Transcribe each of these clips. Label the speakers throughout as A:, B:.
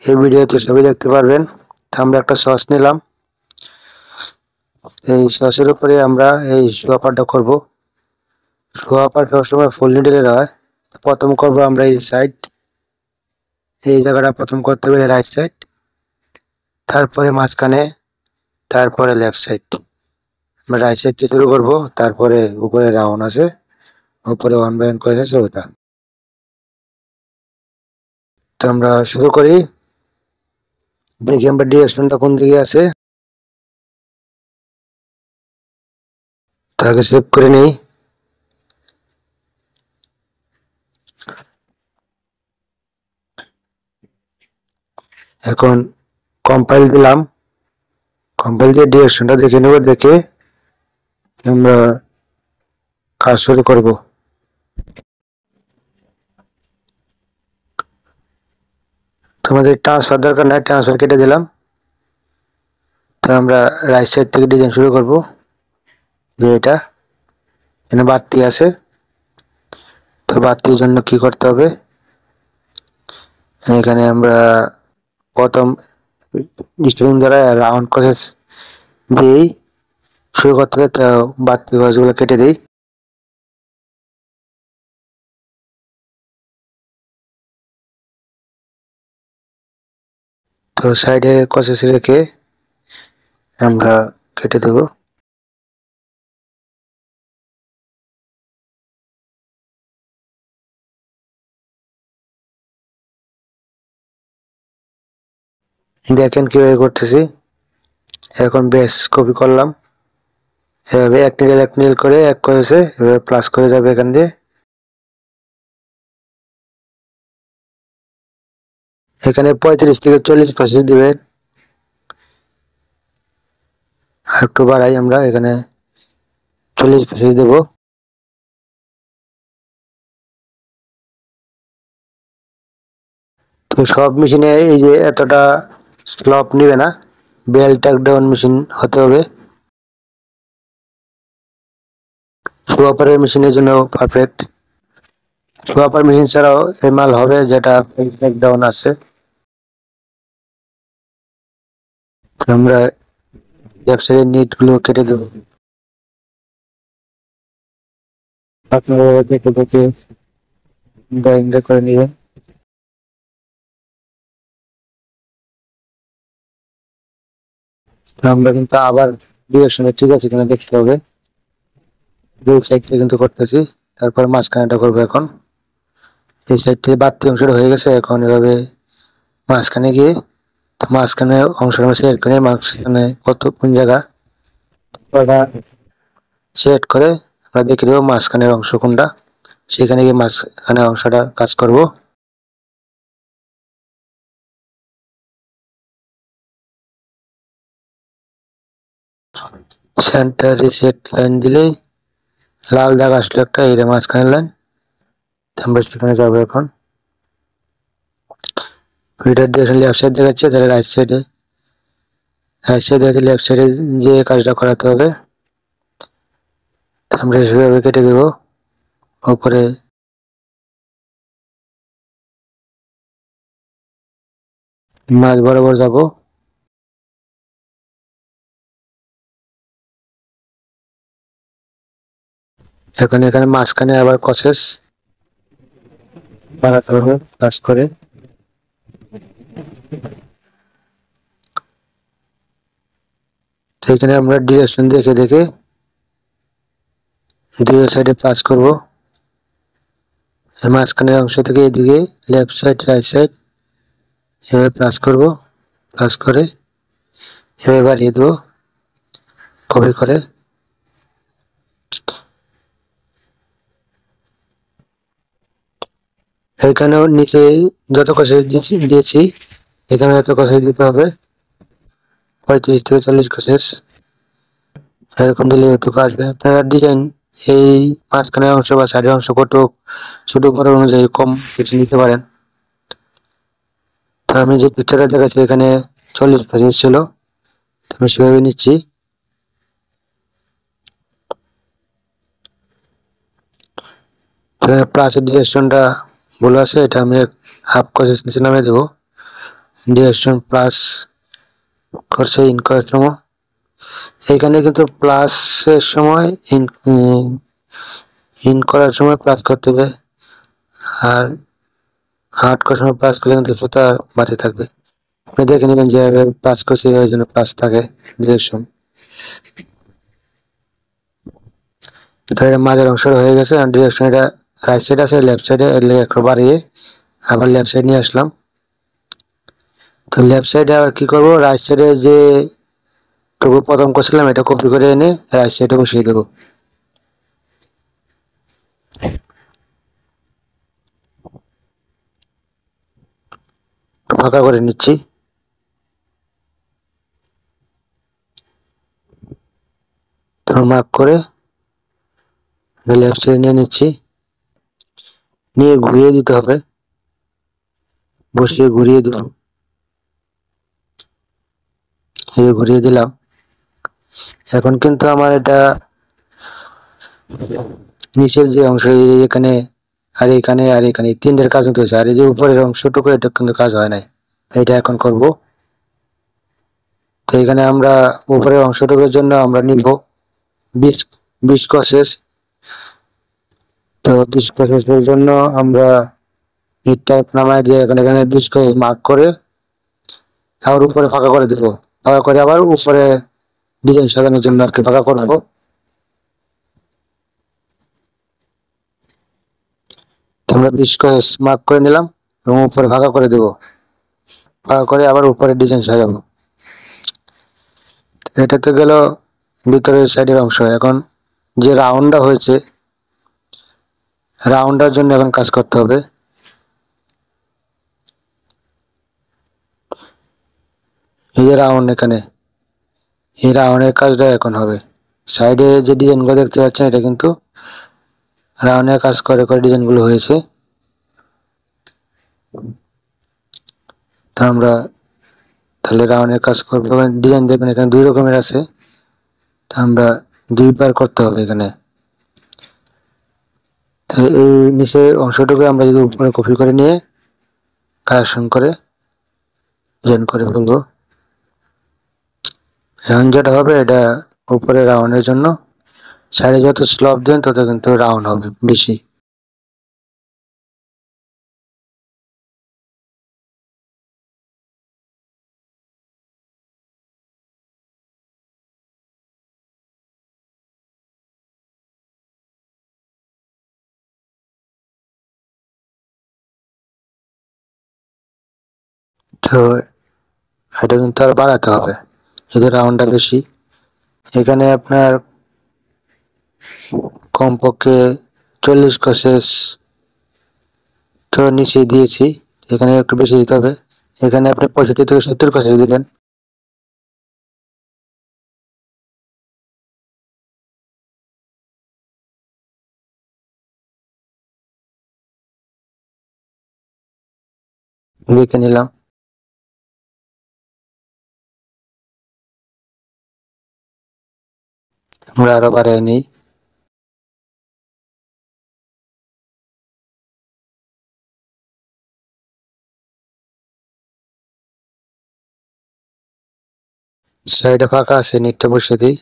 A: এই ভিডিওতে সবই দেখতে পারবেন। আমরা একটা সস নিলাম, এই সসের উপরে আমরা এই সোয়াপারটা করব। সোয়াপার সবসময় ফুল নিডেলের হয়। প্রথম করব আমরা এই সাইড, এই জায়গাটা প্রথম করতে হবে রাইট সাইড, তারপরে মাঝখানে, তারপরে লেফট সাইড। আমরা রাইট সাইড থেকে শুরু করবো, তারপরে উপরে রাউন্ড আছে, উপরে 1 বাই 1 করে আছে ওটা। তো আমরা শুরু করি। দেখি আমরা ডিরেকশনটা কোন দিকে আছে, তাকে সেভ করে নেই। এখন কম্পাইল দিলাম, কম্পাইল দিয়ে ডিরেকশনটা দেখে নেব, দেখে আমরা কাজ শুরু করব। তোমাদের ট্রান্সফার দরকার নাই, ট্রান্সফার কেটে দিলাম। তো আমরা রাইট সাইড থেকে ডিজাইন শুরু করব। যে এটা এখানে বাড়তি আছে, তো বাড়তির জন্য কি করতে হবে, এখানে আমরা প্রথম স্টার্টিং দ্বারা রাউন্ড প্রসেস দিয়েই শুরু করতে হবে। তো বাড়তি গছগুলো কেটে দিই। তো সাইডে প্রসেস রেখে আমরা কেটে দেব। দেখেন কিভাবে করতেছি। এখন বেস কপি করলাম, এভাবে এক নিডেল করে এক করেছে, এভাবে প্লাস করে যাবে এখান দিয়ে। এখানে 35 থেকে 40 প্রসেস দিবেন। আর একটু বাড়াই, আমরা এখানে 40 প্রসেস দেব। তো সব মেশিনে এই যে এতটা স্লপ নিবে না, বেল টাক ডাউন মেশিন হতে হবে। সোয়াপারের মেশিনের জন্য পারফেক্ট। সোয়াপার মেশিন ছাড়াও এই মাল হবে যেটা টাক ডাউন আছে। আমরা ওয়েবসাইটের নিট গুলো কেটে দেবো। আপনারা দেখে দেখে ড্রয়িংটা করে নিবেন। আমরা কিন্তু আবার ডিরেকশনে ঠিক আছে কিনা দেখতে হবে। দুই সাইডটা কিন্তু করতেছি, তারপর মাঝখানেটা করবো। এখন এই সাইড থেকে বাড়তি অংশটা হয়ে গেছে, এখন এভাবে মাঝখানে গিয়ে মাঝখানে অংশটা সেট করে মাঝখানে কত কোন জায়গা সেট করে আমরা দেখে দেবো মাঝখানের অংশ কোনটা, সেখানে গিয়ে মাঝখানে অংশটা কাজ করব। সেন্টার রিসেট লাইন দিলেই লাল দাগ আসলো একটা, এটা মাঝখানে লাইন। আমরা সেখানে যাবো। এখন ভিডিওর ডিরেকশন লেফট সাইড দেখাচ্ছে, তাহলে রাইট সাইডে, রাইট সাইডে আছে লেফট সাইডে যে কাজটা করাতে হবে। আমরা সেভাবে কেটে দেবো। উপরে মাঝ বরাবর যাব। এখন এখানে মাঝখানে আবার প্রসেস বানাতে হবে কাজ করে। এখানে আমরা ডিরেকশন দেখে দেখে দুই সাইডে প্লাস করব। মাঝখানের অংশ থেকে এদিকে লেফট সাইড রাইট সাইড এভাবে প্লাস করব। প্লাস করে এভাবে বাড়িয়ে দেবো কপি করে। এখানেও নিচে যত কষাই দিয়েছি এখানে যত কষাই দিতে হবে, 35 থেকে 40 কষেস। এরকম দিলে একটু আসবে। আপনারা ডিজাইন এই মাঝখানের অংশ বা সাইডের অংশ কত ছোট বড় অনুযায়ী কম বেশি নিতে পারেন। তো আমি যে পিকচারটা দেখাচ্ছি এখানে 40 কষেস ছিল, আমি সেভাবে নিচ্ছি। প্লাসের ডিরেকশনটা ভুল আছে, এটা আমি হাফ কষেস নিচে নামিয়ে দেবো। ডিরেকশন প্লাস করছে ইন করার সময়, এখানে কিন্তু প্লাসের সময় ইন করার সময় প্লাস করতে হবে, আর আউট করার সময় প্লাস করলে কিন্তু সুতা বাঁচে থাকবে। আপনি দেখে নেবেন যেভাবে প্লাস করছে এভাবে যেন প্লাস থাকে ডিরেকশন। তো এটা মাঝের অংশটা হয়ে গেছে, আর ডিরেকশন এটা রাইট সাইড আছে, লেফট সাইডে একটু বাড়িয়ে আবার লেফট সাইড নিয়ে আসলাম। তো লেফট সাইডে আবার কি করব, রাইট সাইডে যে টুকু প্রথম করছিলাম এটা কপি করে এনে রাইট সাইডে বসিয়ে দেবো। ফাঁকা করে নিচ্ছি। মার্ক করে লেফট সাইডে নিয়ে নিচ্ছি, নিয়ে ঘুরিয়ে দিতে হবে, বসিয়ে ঘুরিয়ে দিব, ঘুরিয়ে দিলাম। এখন কিন্তু আমার এটা নিচের যে অংশ এখানে আর এখানে আর এখানে তিনটের কাজ হতে হয়েছে, আর এই যে উপরের অংশটুকু এটা কিন্তু কাজ হয় নাই, এটা এখন করব। তো এখানে আমরা উপরের অংশটুকুর জন্য আমরা নিব 20 গসেস। তো 20 গসেসের জন্য আমরা নিট টাইপ নামায় দিয়ে এখানে 20 গসেস মার্ক করে আবার উপরে ফাঁকা করে দেবো, ফাঁকা করে আবার উপরে ডিজাইন সাজানোর জন্য আর কি ফাঁকা করবো। আমরা 20 গসেস মার্ক করে নিলাম এবং উপরে ফাঁকা করে দেবো, ফাঁকা করে আবার উপরে ডিজাইন সাজাবো। এটা তো গেল ভিতরের সাইডের অংশ। এখন যে রাউন্ডটা হয়েছে, রাউন্ডের জন্য এখন কাজ করতে হবে। এই যে রাউন্ড, এখানে এই রাউন্ডের কাজটা এখন হবে। সাইডে যে ডিজাইনগুলো দেখতে পাচ্ছেন এটা কিন্তু রাউন্ডের কাজ করে করে ডিজাইনগুলো হয়েছে। তা আমরা তাহলে রাউন্ডের কাজ করবো। ডিজাইন দেখবেন এখানে 2 রকমের আছে, তা আমরা 2বার করতে হবে এখানে। এই নিচের অংশটুকু আমরা যদি উপরে কপি করে নিয়ে কালেকশন করে ডিজাইন করে ফেলবো। এখন যেটা হবে এটা উপরে রাউন্ডের জন্য, সাইডে যত স্লপ দেন তত কিন্তু রাউন্ড হবে বেশি। তো এটা কিন্তু আর বাড়াতে হবে, যদি রাউন্ডটা বেশি। এখানে আপনার কমপক্ষে 40 গসেস তো নিচে দিয়েছি, এখানে একটু বেশি দিতে হবে। এখানে আপনি 65 থেকে 70 গসেস দিলেন। লিখে নিলাম। আমরা আরো বাড়িয়ে নিই। সাইডে ফাঁকা আছে, নেটটা বসিয়ে দিই।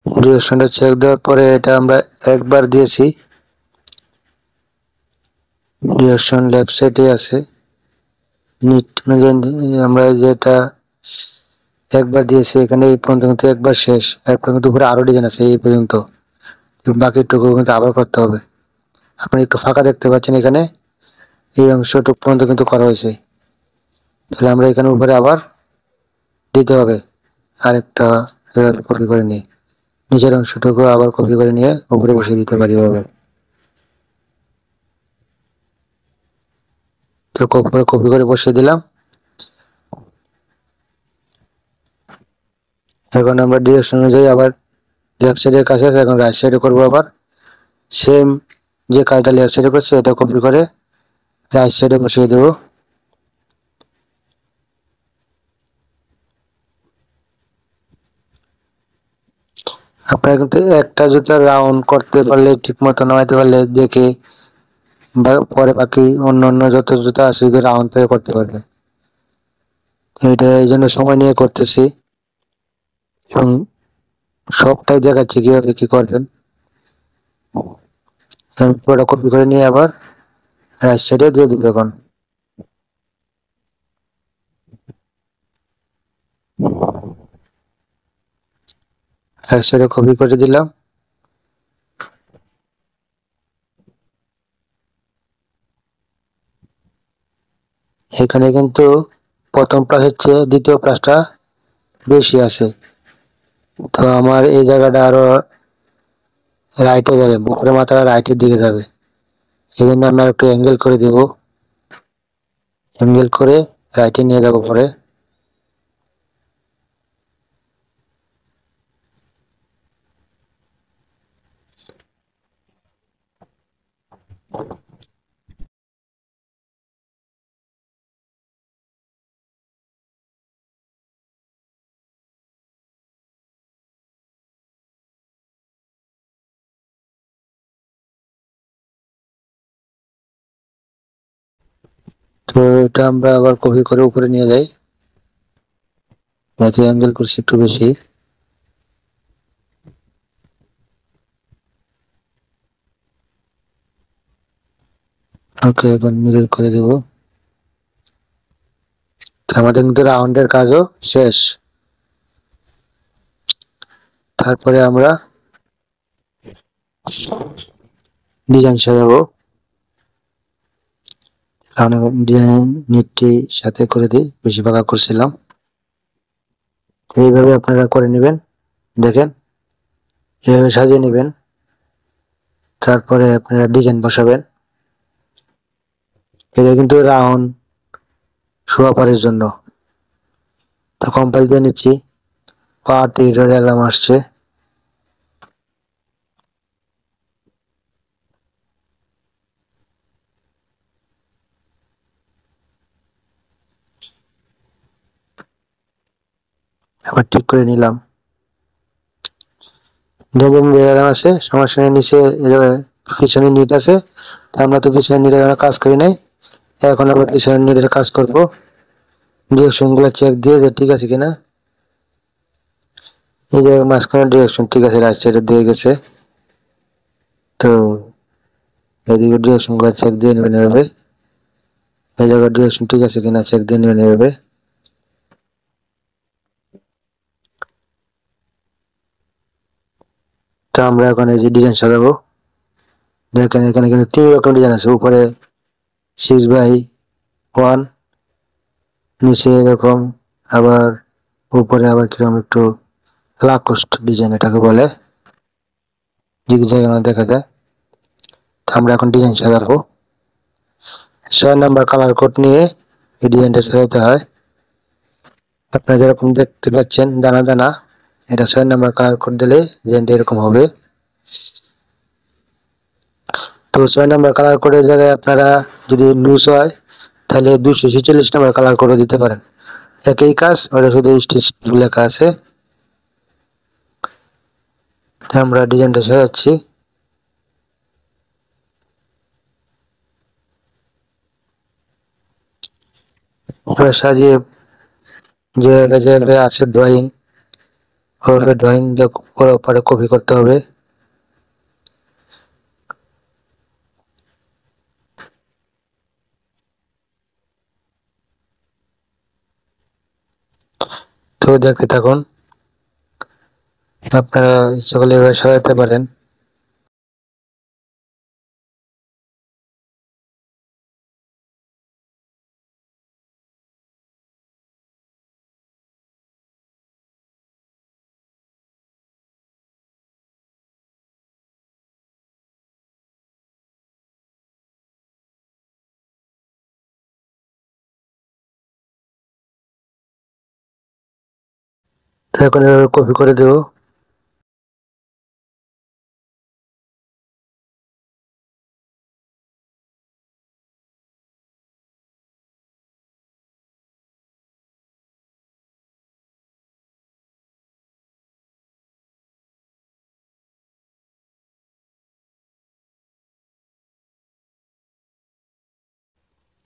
A: ডিরেকশনটা চেক দেওয়ার পরে এটা আমরা একবার দিয়েছি, ডিরেকশন লেফট সাইডে আছে। নিট আমরা যেটা একবার দিয়েছি এখানে এই পর্যন্ত কিন্তু একবার শেষ, এরপর কিন্তু উপরে আরো ডিজাইন আছে এই পর্যন্ত, বাকিটুকু কিন্তু আবার করতে হবে। আপনি একটু ফাঁকা দেখতে পাচ্ছেন এখানে, এই অংশটুকু পর্যন্ত কিন্তু করা হয়েছে। তাহলে আমরা এখানে উপরে আবার দিতে হবে আরেকটা কপি করে নিয়ে, নিচের অংশটুকু আবার কপি করে নিয়ে উপরে বসিয়ে দিতে পারি এভাবে। তো কপি করে বসিয়ে দিলাম। এখন আমরা ডিরেকশন অনুযায়ী আবার লেফট সাইডের কাছে আছে, এখন রাইট সাইডে করবো। আবার সেম যে কাজটা লেফট সাইডে করছে এটা কপি করে রাইট সাইডে বসিয়ে দেবো। আপনারা কিন্তু একটা জুতা রাউন্ড করতে পারলে, ঠিক মতো নামাইতে পারলে দেখে পরে বাকি অন্য যত জুতা আছে যদি রাউন্ড থেকে করতে পারবেন। এটা এই জন্য সময় নিয়ে করতেছি এবং সবটাই দেখাচ্ছি কিভাবে কি করবেন। আমি পুরোটা কপি করে নিয়ে আবার রাইট সাইডে দিয়ে দিব। এখন রাইট সাইডে কপি করে দিলাম। এখানে কিন্তু প্রথম প্লাসের চেয়ে দ্বিতীয় প্লাসটা বেশি আছে, তো আমার এই জায়গাটা আরো রাইটে যাবে, বুকের মাথাটা রাইটের দিকে যাবে। এই জন্য আমি একটু অ্যাঙ্গেল করে দেব, অ্যাঙ্গেল করে রাইটে নিয়ে যাব পরে। তো এটা আমরা আবার কপি করে উপরে নিয়ে যাই, যাতে অ্যাঙ্গেল করছি একটু বেশি। ওকে, এবার মিরর করে দেব। আমাদের কিন্তু রাউন্ডের কাজও শেষ। তারপরে আমরা ডিজাইন সাজাবো। ডিজাইন নেটটি সাথে করে দিই, বেশি ভাগা করছিলাম। এইভাবে আপনারা করে নেবেন, দেখেন এইভাবে সাজিয়ে নেবেন। তারপরে আপনারা ডিজাইন বসাবেন। এটা কিন্তু রাউন্ড সোয়াপারের জন্য। তো কম্পাইল দিয়ে নিচ্ছি, পার্ট এরর অ্যালার্ম আসছে। আবার ঠিক করে নিলাম। দেখেন অ্যালার্ম আছে, সমস্যা নেই। নিচে পিছনে নিট আছে, তা আমরা তো পিছনে নিটের কাজ করি নাই। এখন আমরা পিছনে নিটের কাজ করবো। ডিরেকশন গুলো চেক দিয়ে যে ঠিক আছে কিনা। এই যে মাঝখানে ডিরেকশন ঠিক আছে, রাইট সাইডে দিয়ে গেছে। তো এদিকে ডিরেকশন গুলো চেক দিয়ে নেবেন এভাবে। এই জায়গায় ডিরেকশন ঠিক আছে কিনা চেক দিয়ে নেবেন এভাবে। তো আমরা এখন এই যে ডিজাইন সাজাবো। দেখেন এখানে কিন্তু 3 রকম ডিজাইন আছে, উপরে 6x1, নিচে এরকম, আবার উপরে আবার কিরকম একটু লাকোস্ট ডিজাইন এটাকে বলে, যদি জায়গা দেখা যায়। তো আমরা এখন ডিজাইন সাজাবো। 6 নাম্বার কালার কোড নিয়ে এই ডিজাইনটা সাজাতে হয়। আপনারা যেরকম দেখতে পাচ্ছেন দানা দানা, এটা 6 নাম্বার কালার কোড দিলে ডিজাইনটা এরকম হবে। তো 6 নাম্বার কালার কোডের জায়গায় আপনারা যদি লুজ হয় তাহলে 246 নাম্বার কালার করে দিতে পারেন, একই কাজ, ওটা শুধু স্টিচ লেখা আছে। আমরা ডিজাইনটা সাজাচ্ছি। আমরা সাজিয়ে যে জায়গায় আছে ড্রয়িং, ওভাবে ড্রয়িং পরে কপি করতে হবে। তো দেখতে থাকুন, আপনারা সকলে এভাবে সাজাতে পারেন। তো এখন এভাবে কপি করে দেবো।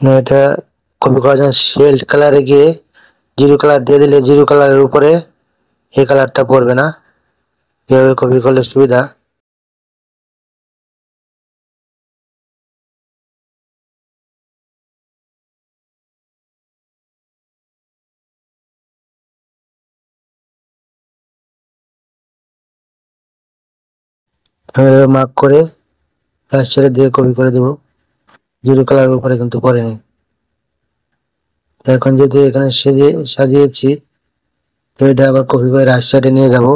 A: এটা কপি করার জন্য শেল্ড কালারে গিয়ে জিরো কালার দিয়ে দিলে জিরো কালারের উপরে এই কালারটা পড়বে না। এভাবে কপি করলে সুবিধা। মার্ক করে রাইট সাইডে দিয়ে কপি করে দেব। জিরো কালারের উপরে কিন্তু পড়েনি। এখন যদি এখানে সাজিয়েছি তো এটা আবার কপি করে রাইট সাইডে নিয়ে যাব।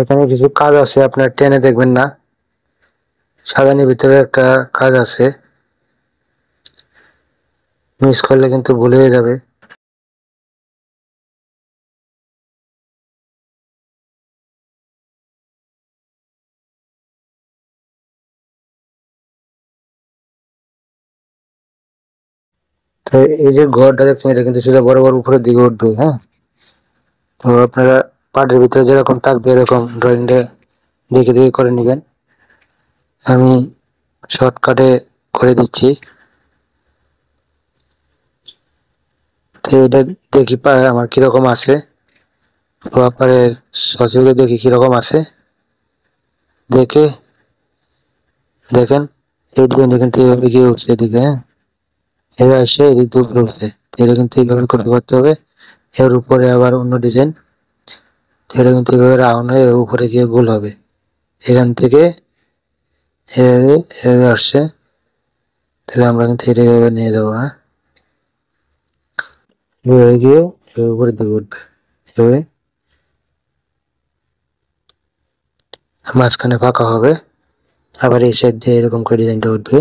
A: এখানে কিছু কাজ আছে, আপনার টেনে দেখবেন না, সাজানোর ভিতরে একটা কাজ আছে, মিস করলে কিন্তু ভুল হয়ে যাবে। তো এই যে ঘরটা দেখছেন এটা কিন্তু সেটা বড় বড় উপরের দিকে উঠবে। হ্যাঁ, তো আপনারা পার্টের ভিতরে যেরকম থাকবে এরকম ড্রয়িংটা দেখে দেখে করে নেবেন। আমি শর্টকাটে করে দিচ্ছি। তো এটা দেখি আমার কিরকম আছে, আপনার সচিবকে দেখি কিরকম আছে, দেখে দেখেন এই ডিজাইনটা কিন্তু এইভাবে গিয়ে উঠছে এদিকে। হ্যাঁ, এবার এসে এদিক দিয়ে উপরে উঠছে, এটা কিন্তু এইভাবে কপি করতে হবে। এর উপরে আবার অন্য ডিজাইন, এটা কিন্তু এইভাবে রাউন্ড হয়ে উপরে গিয়ে গোল হবে। এখান থেকে এভাবে এভাবে আসছে, তাহলে আমরা কিন্তু এটা এভাবে নিয়ে যাবো। হ্যাঁ, এভাবে গিয়ে উপরের দিকে উঠবে, এভাবে মাঝখানে ফাঁকা হবে, আবার এই সাইড দিয়ে এরকম করে ডিজাইনটা উঠবে।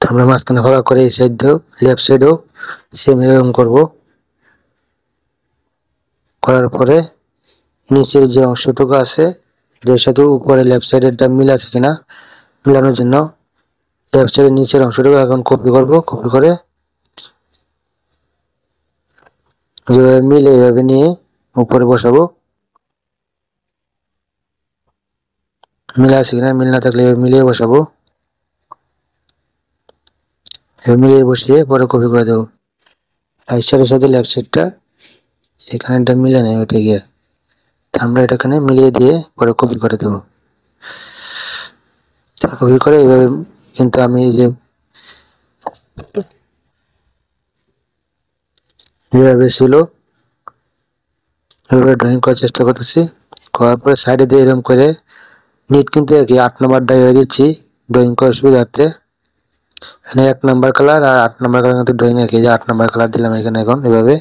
A: আমরা মাঝখানে ফাঁকা করে এই সাইড দিয়েও লেফট সাইডেও সেম এরকম করবো। করার পরে নিচের যে অংশটুকু আছে এটার সাথে উপরে লেফট সাইডেরটা মিল আছে কিনা মিলানোর জন্য লেফট সাইডের নিচের অংশটুকু এখন কপি করব। কপি করে যেভাবে মিলে এভাবে নিয়ে উপরে বসাবো। মিল আছে কিনা, মিল না থাকলে মিলিয়ে বসাবো। মিলিয়ে বসিয়ে পরে কপি করে দেবো। রাইট সাইডের সাথে লেফট সাইডটা এখানে মিলে নেই ওটা গিয়ে, আমরা এটা এখানে মিলিয়ে দিয়ে পরে কপি করে দেবো। কপি করে এইভাবে কিন্তু আমি যে যেভাবে ছিল এভাবে ড্রয়িং করার চেষ্টা করতেছি। করার পরে সাইডে দিয়ে এরকম করে নিট কিন্তু একই 8 নাম্বারটা এভাবে দিচ্ছি ড্রয়িং করার সুবিধার্থে। এখানে 1 নাম্বার কালার আর 8 নাম্বার কালার কিন্তু ড্রয়িং একই, যে 8 নাম্বার কালার দিলাম এখানে। এখন এভাবে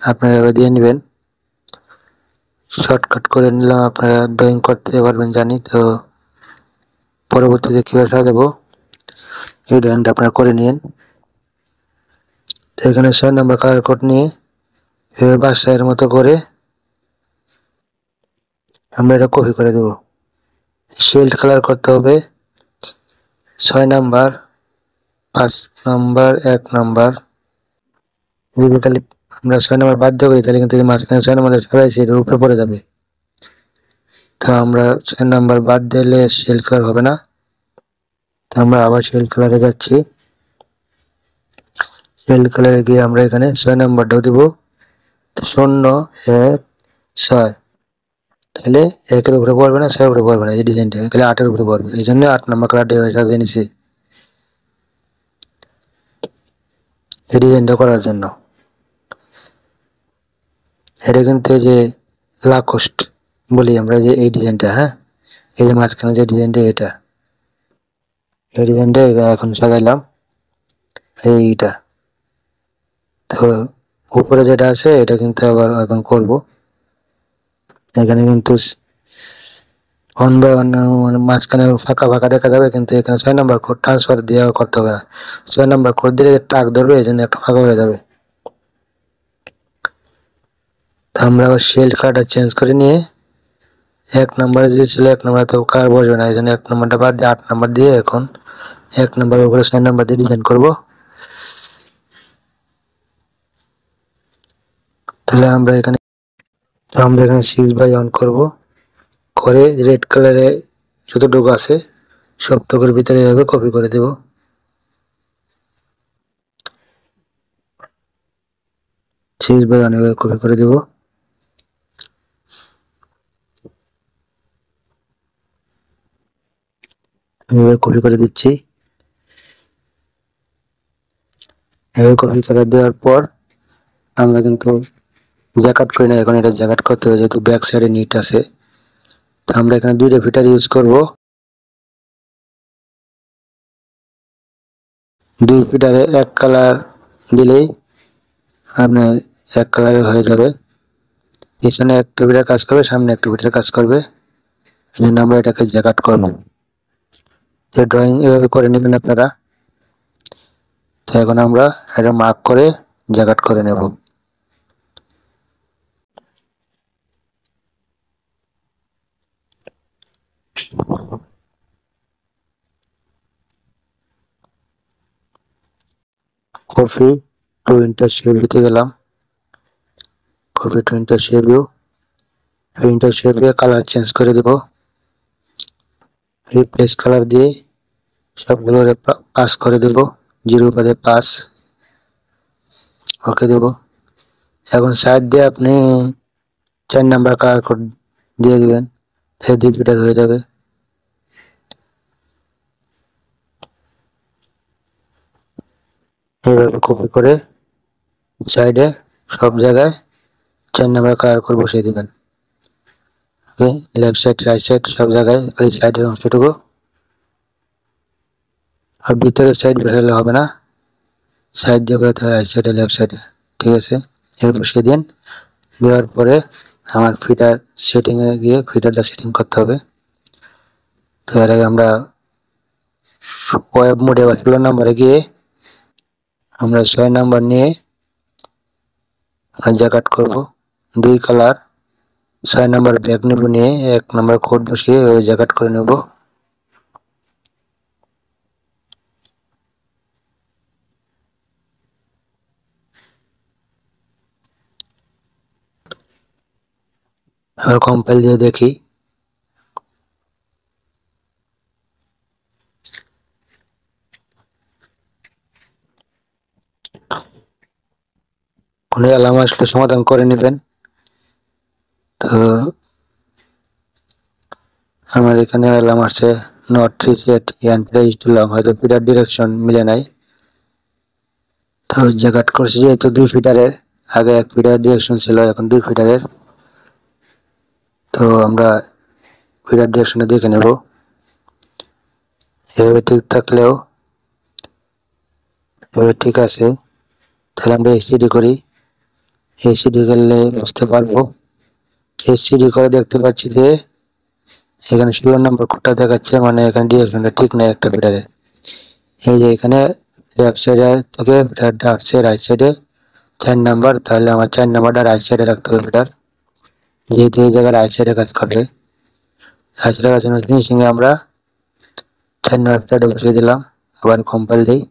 A: আপনারা এভাবে দিয়ে নেবেন, শর্টকাট করে নিলাম। আপনারা ড্রয়িং করতে পারবেন জানি, তো পরবর্তীতে কীভাবে সাজাবো এই ড্রয়িংটা আপনারা করে নিন। তো এখানে 6 নাম্বার কালার কোড নিয়ে এভাবে বাসায়ের মতো করে আমরা এটা কপি করে দেবো। শেল্ড কালার করতে হবে 6 নাম্বার, 5 নাম্বার, 1 নাম্বার। যদি খালি আমরা 6 নাম্বার বাদ দিয়ে করি তাহলে কিন্তু মাঝখানে 6 নাম্বার সরাইছি এটার উপরে পড়ে যাবে। তো আমরা 6 নাম্বার বাদ দিলে শেল্ড কালার হবে না, তো আমরা আবার শেল্ড কালারে যাচ্ছি। শেল্ড কালারে গিয়ে আমরা এখানে 6 নাম্বারটাও দেবো 0 1 6, তাহলে 1-এর উপরে পড়বে না, 6-এর উপরে পড়বে না, এই ডিজাইনটা তাহলে 8-এর উপরে পড়বে। এই জন্য 8 নাম্বার কালারটা সাজিয়ে নিছি এই ডিজাইনটা করার জন্য। এটা কিন্তু এই যে লাকোস্ট বলি আমরা, যে এই ডিজাইনটা, হ্যাঁ এই যে মাঝখানে যে ডিজাইনটা এটা, এই ডিজাইনটা এখন সাজাইলাম এইটা। তো উপরে যেটা আছে এটা কিন্তু আবার এখন করব। এখানে কিন্তু অন বাই অন মানে মাঝখানে ফাঁকা ফাঁকা দেখা যাবে, কিন্তু এখানে 6 নাম্বার কোড ট্রান্সফার দিয়ে করতে হবে না। 6 নাম্বার কোড দিলে টাক ধরবে, এই জন্য একটা ফাঁকা হয়ে যাবে। তো আমরা আবার শেল্ড কালারটা চেঞ্জ করে নিয়ে 1 নাম্বার যে ছিল 1 নাম্বার তো কালার বসবে না, এই জন্য 1 নাম্বারটা বাদ দিয়ে 8 নাম্বার দিয়ে এখন 1 নম্বর উপরে 6 নম্বর দিয়ে ডিজাইন করব। তাহলে আমরা এখানে 6/1 করব, করে রেড কালারে যতটুকু আছে সবটুকুর ভিতরে এভাবে কপি করে দেব। এভাবে কপি করে দেব। এভাবে কপি করে দিচ্ছি। এভাবে কপি করে দেওয়ার পর আমরা কিন্তু জ্যাকেট করি না, এখন এটা জ্যাকেট করতে হবে যেহেতু ব্যাক সাইডে নিট আছে। তো আমরা এখানে 2টা ফিটার ইউজ করব। 2 ফিটারে 1 কালার দিলেই আপনার 1 কালারের হয়ে যাবে। পিছনে একটা ফিটার কাজ করবে, সামনে একটা ফিটার কাজ করবে। এই জন্য আমরা এটাকে জ্যাকেট করব। যে ড্রয়িং এভাবে করে নেবেন আপনারা। তো এখন আমরা এটা মার্ক করে জ্যাকেট করে নেব। কপি টু ইন্টারশেপ দিতে গেলাম। কপি টু ইন্টারশেপ ভিউ, ইন্টারশেপ দিয়ে কালার চেঞ্জ করে দেব। রিপ্লেস কালার দিয়ে সবগুলো পাস করে দেব, 0/5 ওকে দেব। এখন সাইড দিয়ে আপনি 4 নাম্বার কালার কোড দিয়ে দিবেন, তাহলে 2 ফিটার হয়ে যাবে। এইভাবে কপি করে সাইডে সব জায়গায় 4 নাম্বার কালার কোড বসিয়ে দিবেন। ওকে, লেফট সাইড রাইট সাইড সব জায়গায় খালি সাইডের অংশটুকু, আর ভিতরের সাইড বসালে হবে না, সাইড দিয়ে বসাতে হয় রাইট সাইডে লেফট সাইডে। ঠিক আছে, এবার বসিয়ে দিন। দেওয়ার পরে আমার ফিটার সেটিংয়ে গিয়ে ফিটারটা সেটিং করতে হবে। তো এর আগে আমরা ওয়েব মোডে বা 16 নম্বরে গিয়ে আমরা 6 নাম্বার নিয়ে জ্যাকেট করব। 2 কালার 6 নাম্বার ব্যাক নেব, নিয়ে 1 নাম্বার কোড বসিয়ে ওই জ্যাকেট করে নেব। আর কম্পাইল দিয়ে দেখি। কোনো অ্যালার্ম আসলে সমাধান করে নেবেন। তো আমার এখানে অ্যালার্ম আসছে not reset and place to long, হয়তো ফিটার ডিরেকশন মিলে নাই। তো জ্যাকেট করছি যেহেতু 2 ফিটারের, আগে 1 ফিটার ডিরেকশন ছিল, এখন 2 ফিটারের। তো আমরা ফিটার ডিরেকশনে দেখে নেব। এভাবে ঠিক থাকলেও এভাবে ঠিক আছে, তাহলে আমরা এইচডি করি। এইচডি করলে বুঝতে পারবো। এইচডি করে দেখতে পাচ্ছি যে এখানে 16 নম্বর কোডটা দেখাচ্ছে, মানে এখানে ডিরেকশনটা ঠিক নেই একটা ফিটারে। এই যে এখানে লেফট সাইডে থেকে ফিটারটা আসছে রাইট সাইডে 4 নাম্বার, তাহলে আমার 4 নাম্বারটা রাইট সাইডে রাখতে হবে ফিটার, যেহেতু এই জায়গায় রাইট সাইডে কাজ করবে। রাইট সাইডে কাজ ফিনিশিং এ আমরা 4 নাম্বার ফিটারটা বসিয়ে দিলাম। আবার কম্পাইল দিই।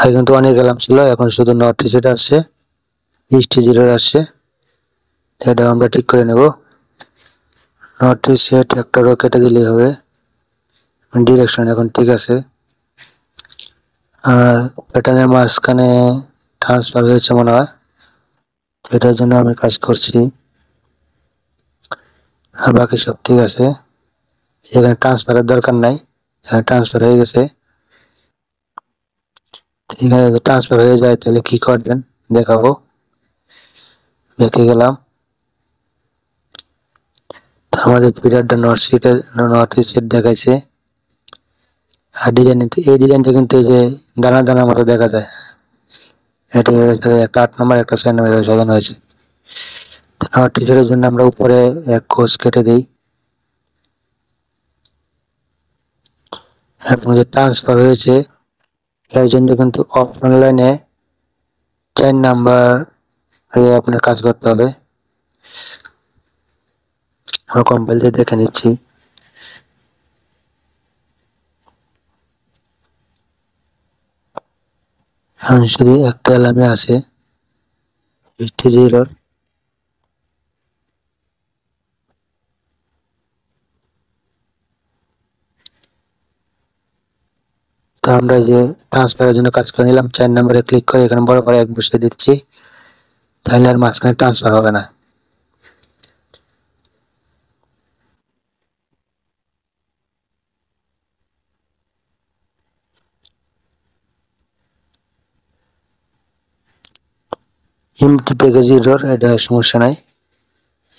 A: আগে কিন্তু অনেক অ্যালার্ম ছিল, এখন শুধু নট রিসেট আসছে, ইস্ট 0 আসছে। এটা আমরা ঠিক করে নেব। নট রিসেট একটা রো কেটে দিলেই হবে। ডিরেকশন এখন ঠিক আছে। আর প্যাটার্নের মাঝখানে ট্রান্সফার হয়েছে মনে হয়, এটার জন্য আমি কাজ করছি। আর বাকি সব ঠিক আছে। এখানে ট্রান্সফারের দরকার নাই, এখানে ট্রান্সফার হয়ে গেছে। এখানে যদি ট্রান্সফার হয়ে যায় তাহলে কি করবেন দেখাবো। দেখে গেলাম। আমাদের ফিডারটা নট রিসেট দেখাইছে। আর ডিজাইন, এই ডিজাইনটা কিন্তু এই যে দানা দানার মতো দেখা যায়, এটা একটা 8 নম্বর একটা 6 নম্বর সাজানো হয়েছে। নট রিসেটের জন্য আমরা উপরে 1 কোষ কেটে দিই। এখন যে ট্রান্সফার হয়েছে এর জন্য কিন্তু অপশন লাইনে 4 নাম্বার আপনার কাজ করতে হবে। আমরা কম্পাইল দিয়ে দেখে নিচ্ছি। এখন শুধু একটা অ্যালার্মে আছে ST0 তো আমরা যে ট্রান্সফারের জন্য কাজ করে নিলাম, 4 নম্বরে ক্লিক করে এখানে বড় করে 1 বসিয়ে দিচ্ছি, তাহলে আর মাঝখানে ট্রান্সফার হবে না। এমটি প্যাকেজ এরর, এটা সমস্যা নাই,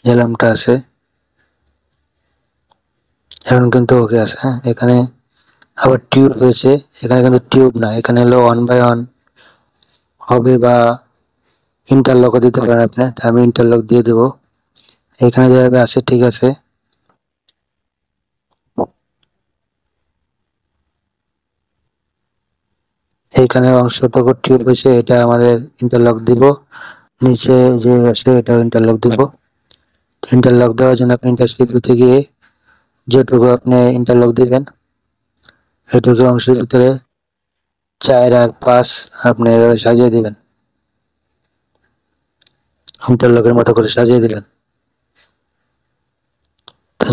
A: অ্যালার্মটা আছে এখন কিন্তু ওকে আছে। হ্যাঁ, এখানে আবার টিউব হয়েছে, এখানে কিন্তু টিউব না, এখানে হলো 1/1 হবে বা ইন্টারলকও দিতে পারেন আপনি। আমি ইন্টারলক দিয়ে দেবো, এখানে যেভাবে আছে ঠিক আছে। এইখানে অংশটুকু টিউব হয়েছে, এটা আমাদের ইন্টারলক দিব। নিচে যে আছে এটাও ইন্টারলক দিব। ইন্টারলক দেওয়ার জন্য আপনি ইন্টারস্টিপ ভিতরে গিয়ে যেটুকু আপনি ইন্টারলক দিবেন এটুকু অংশের ভিতরে 4 আর 5 আপনি এভাবে সাজিয়ে দিবেন, ইন্টারলকের মতো করে সাজিয়ে দিবেন।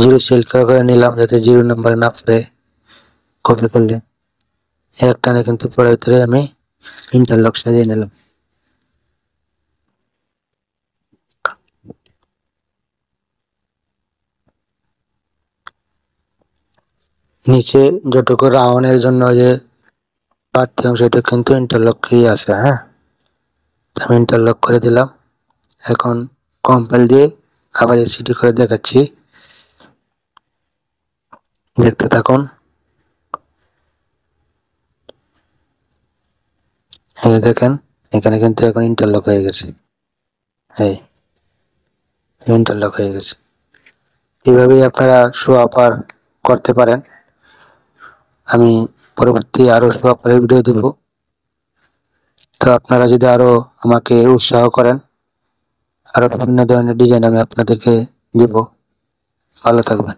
A: 0 সিলেক্ট করে নিলাম যাতে 0 নাম্বার না পড়ে, কপি করলে একটানে কিন্তু পরের ভিতরে আমি ইন্টারলক সাজিয়ে নিলাম। নিচে যতটুকু রাউন্ডের জন্য যে বাড়তি অংশ এটা কিন্তু ইন্টারলকই আছে। হ্যাঁ, আমি ইন্টারলক করে দিলাম। এখন কম্পাইল দিয়ে আবার এসিডি করে দেখাচ্ছি, দেখতে থাকুন। এই দেখেন এখানে কিন্তু এখন ইন্টারলক হয়ে গেছে, এই ইন্টারলক হয়ে গেছে। এভাবেই আপনারা শো আপার করতে পারেন। আমি পরবর্তী আরো শো আপারের ভিডিও দেব। তো আপনারা যদি আরো আমাকে উৎসাহ করেন, আরো বিভিন্ন ধরনের ডিজাইন আমি আপনাদেরকে দিব। ভালো থাকবেন।